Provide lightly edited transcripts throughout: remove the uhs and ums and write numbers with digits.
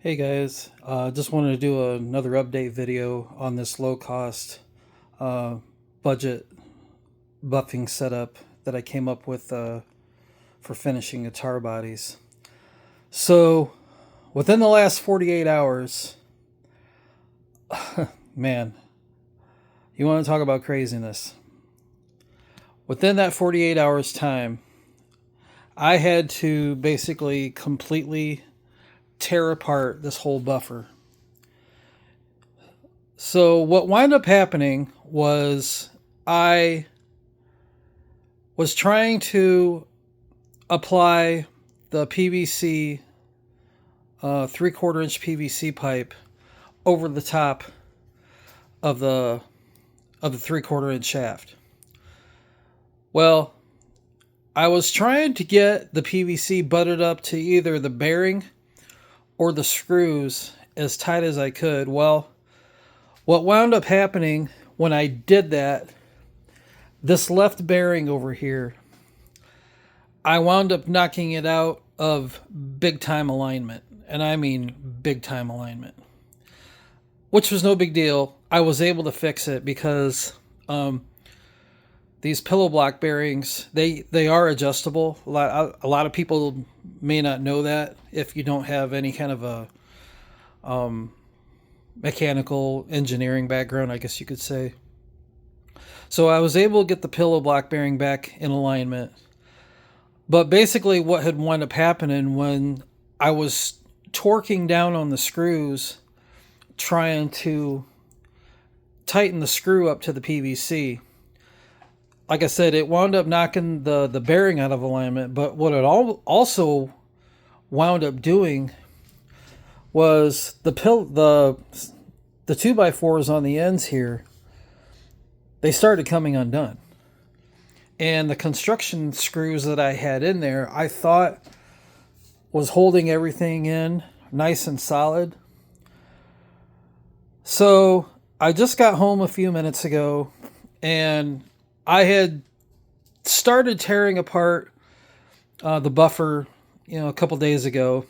Hey guys, just wanted to do another update video on this low cost uh, budget buffing setup that I came up with for finishing guitar bodies. So, within the last 48 hours, man, you want to talk about craziness. Within that 48 hours time, I had to basically completely tear apart this whole buffer. So what wound up happening was I was trying to apply the PVC 3/4 inch PVC pipe over the top of the 3/4 inch shaft. Well, I was trying to get the PVC butted up to either the bearing or the screws as tight as I could. Well, what wound up happening when I did that, this left bearing over here, I wound up knocking it out of big time alignment. And I mean big time alignment. Which was no big deal. I was able to fix it because these pillow block bearings, they are adjustable. A lot of people may not know that if you don't have any kind of a mechanical engineering background, I guess you could say. So I was able to get the pillow block bearing back in alignment. But basically what had wound up happening when I was torquing down on the screws, trying to tighten the screw up to the PVC, like I said, it wound up knocking the bearing out of alignment. But what it also wound up doing was the 2x4s on the ends here, they started coming undone. And the construction screws that I had in there, I thought was holding everything in nice and solid. So I just got home a few minutes ago and I had started tearing apart the buffer, a couple days ago.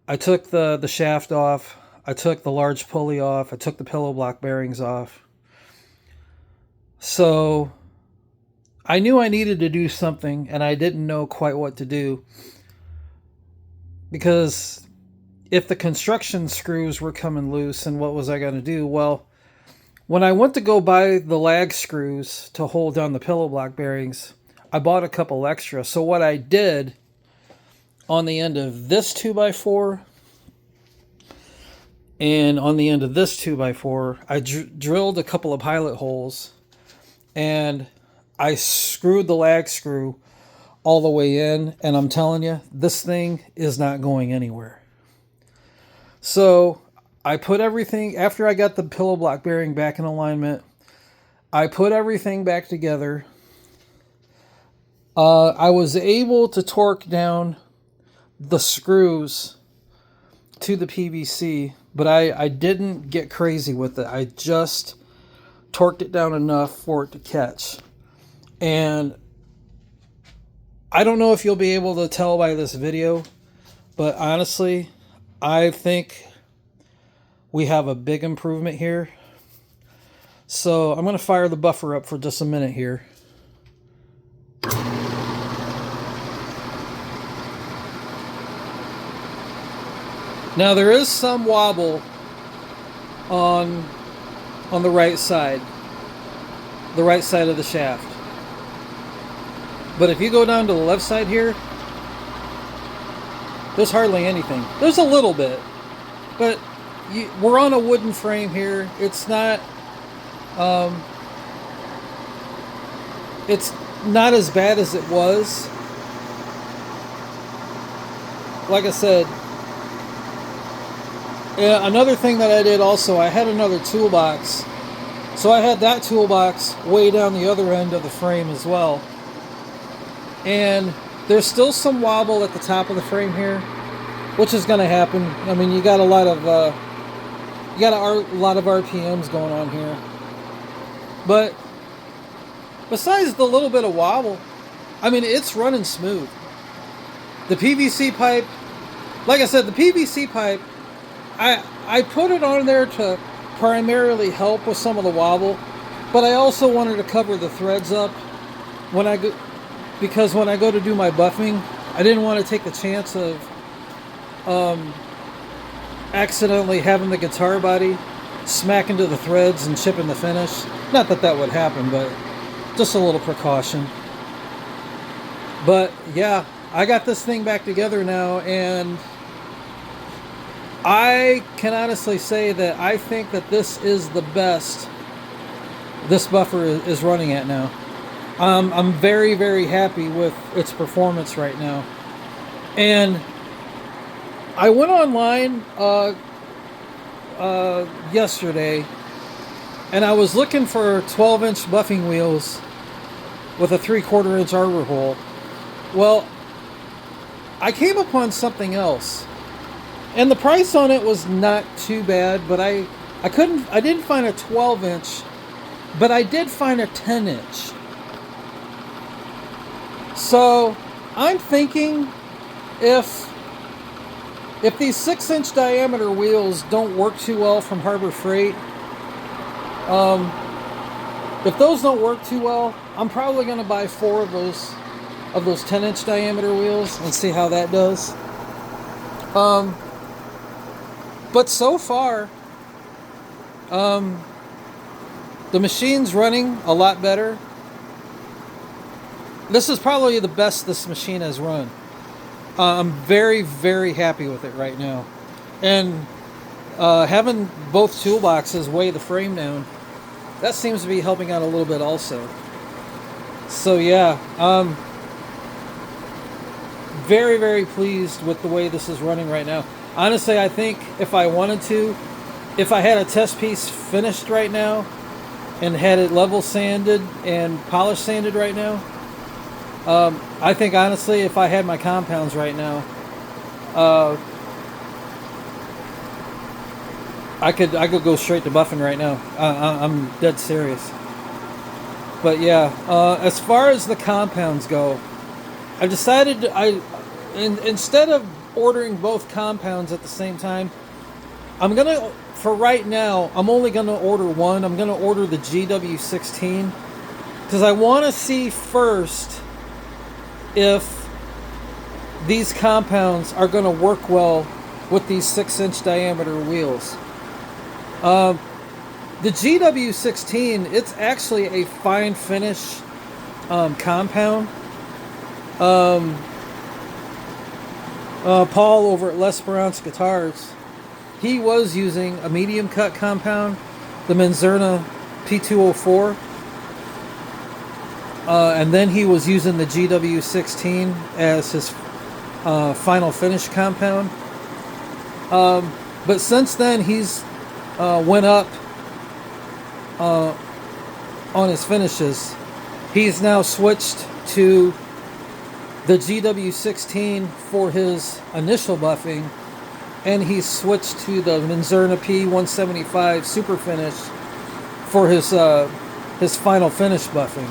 I took the shaft off. I took the large pulley off. I took the pillow block bearings off. So I knew I needed to do something, and I didn't know quite what to do. Because if the construction screws were coming loose, and what was I going to do? Well, when I went to go buy the lag screws to hold down the pillow block bearings, I bought a couple extra. So what I did on the end of this 2x4 and on the end of this 2x4, I drilled a couple of pilot holes and I screwed the lag screw all the way in. And I'm telling you, this thing is not going anywhere. So I put everything, after I got the pillow block bearing back in alignment, I put everything back together. I was able to torque down the screws to the PVC, but I didn't get crazy with it. I just torqued it down enough for it to catch. And I don't know if you'll be able to tell by this video, but honestly, I think we have a big improvement here. So I'm going to fire the buffer up for just a minute here. Now there is some wobble on the right side of the shaft. But if you go down to the left side here, there's hardly anything. There's a little bit, but we're on a wooden frame here. It's not as bad as it was. Like I said, another thing that I did also, I had another toolbox. So I had that toolbox way down the other end of the frame as well. And there's still some wobble at the top of the frame here, which is going to happen. I mean, you got a lot of RPMs going on here. But besides the little bit of wobble, I mean, it's running smooth. The PVC pipe like I said, the PVC pipe, I put it on there to primarily help with some of the wobble, but I also wanted to cover the threads up when I go, because when I go to do my buffing, I didn't want to take the chance of accidentally having the guitar body smack into the threads and chipping the finish. Not that that would happen, but just a little precaution. But yeah, I got this thing back together now, and I can honestly say that I think that this is the best this buffer is running at now. I'm very, very happy with its performance right now. And I went online yesterday, and I was looking for 12-inch buffing wheels with a 3/4 inch arbor hole. Well, I came upon something else, and the price on it was not too bad, but I didn't find a 12-inch, but I did find a 10-inch. So I'm thinking if these 6-inch diameter wheels don't work too well from Harbor Freight, if those don't work too well, I'm probably going to buy 4 of those 10-inch diameter wheels and see how that does. But so far, the machine's running a lot better. This is probably the best this machine has run. I'm very, very happy with it right now. And having both toolboxes weigh the frame down, that seems to be helping out a little bit also. So yeah, very, very pleased with the way this is running right now. Honestly, I think if I wanted to, if I had a test piece finished right now and had it level sanded and polish sanded right now, I think honestly, if I had my compounds right now, I could go straight to buffing right now. I'm dead serious. But yeah, as far as the compounds go, I've decided instead of ordering both compounds at the same time, for right now, I'm only gonna order one. I'm gonna order the GW16 because I want to see first if these compounds are going to work well with these 6-inch diameter wheels. The GW16, it's actually a fine finish compound. Paul over at L'Esperance Guitars, he was using a medium cut compound, the Menzerna P204. And then he was using the GW16 as his final finish compound. But since then, he's went up on his finishes. He's now switched to the GW16 for his initial buffing, and he's switched to the Menzerna P175 Super Finish for his final finish buffing.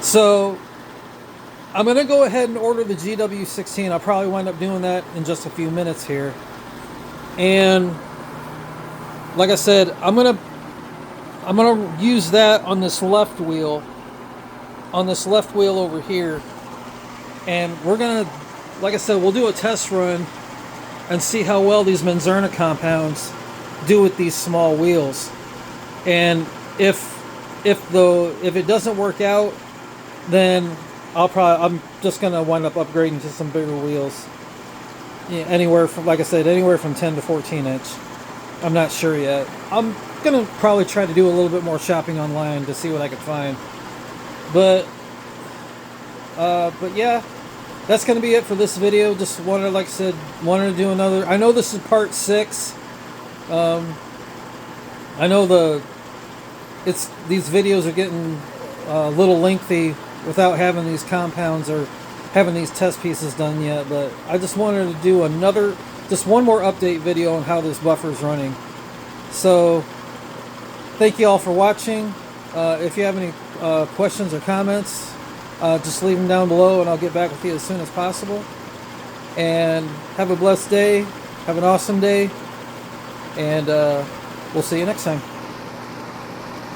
So I'm going to go ahead and order the GW16. I'll probably wind up doing that in just a few minutes here. And like I said, I'm going to use that on this left wheel. On this left wheel over here. And we're going to, like I said, we'll do a test run and see how well these Menzerna compounds do with these small wheels. And if it doesn't work out, then I'm just gonna wind up upgrading to some bigger wheels. Yeah, anywhere from 10 to 14 inch. I'm not sure yet. I'm gonna probably try to do a little bit more shopping online to see what I can find. But yeah, that's gonna be it for this video. Just wanted to do another. I know this is part 6. I know these videos are getting a little lengthy without having these compounds or having these test pieces done yet, but I just wanted to do just one more update video on how this buffer is running. So thank you all for watching. If you have any questions or comments, just leave them down below and I'll get back with you as soon as possible. and have a blessed day. Have an awesome day. And we'll see you next time.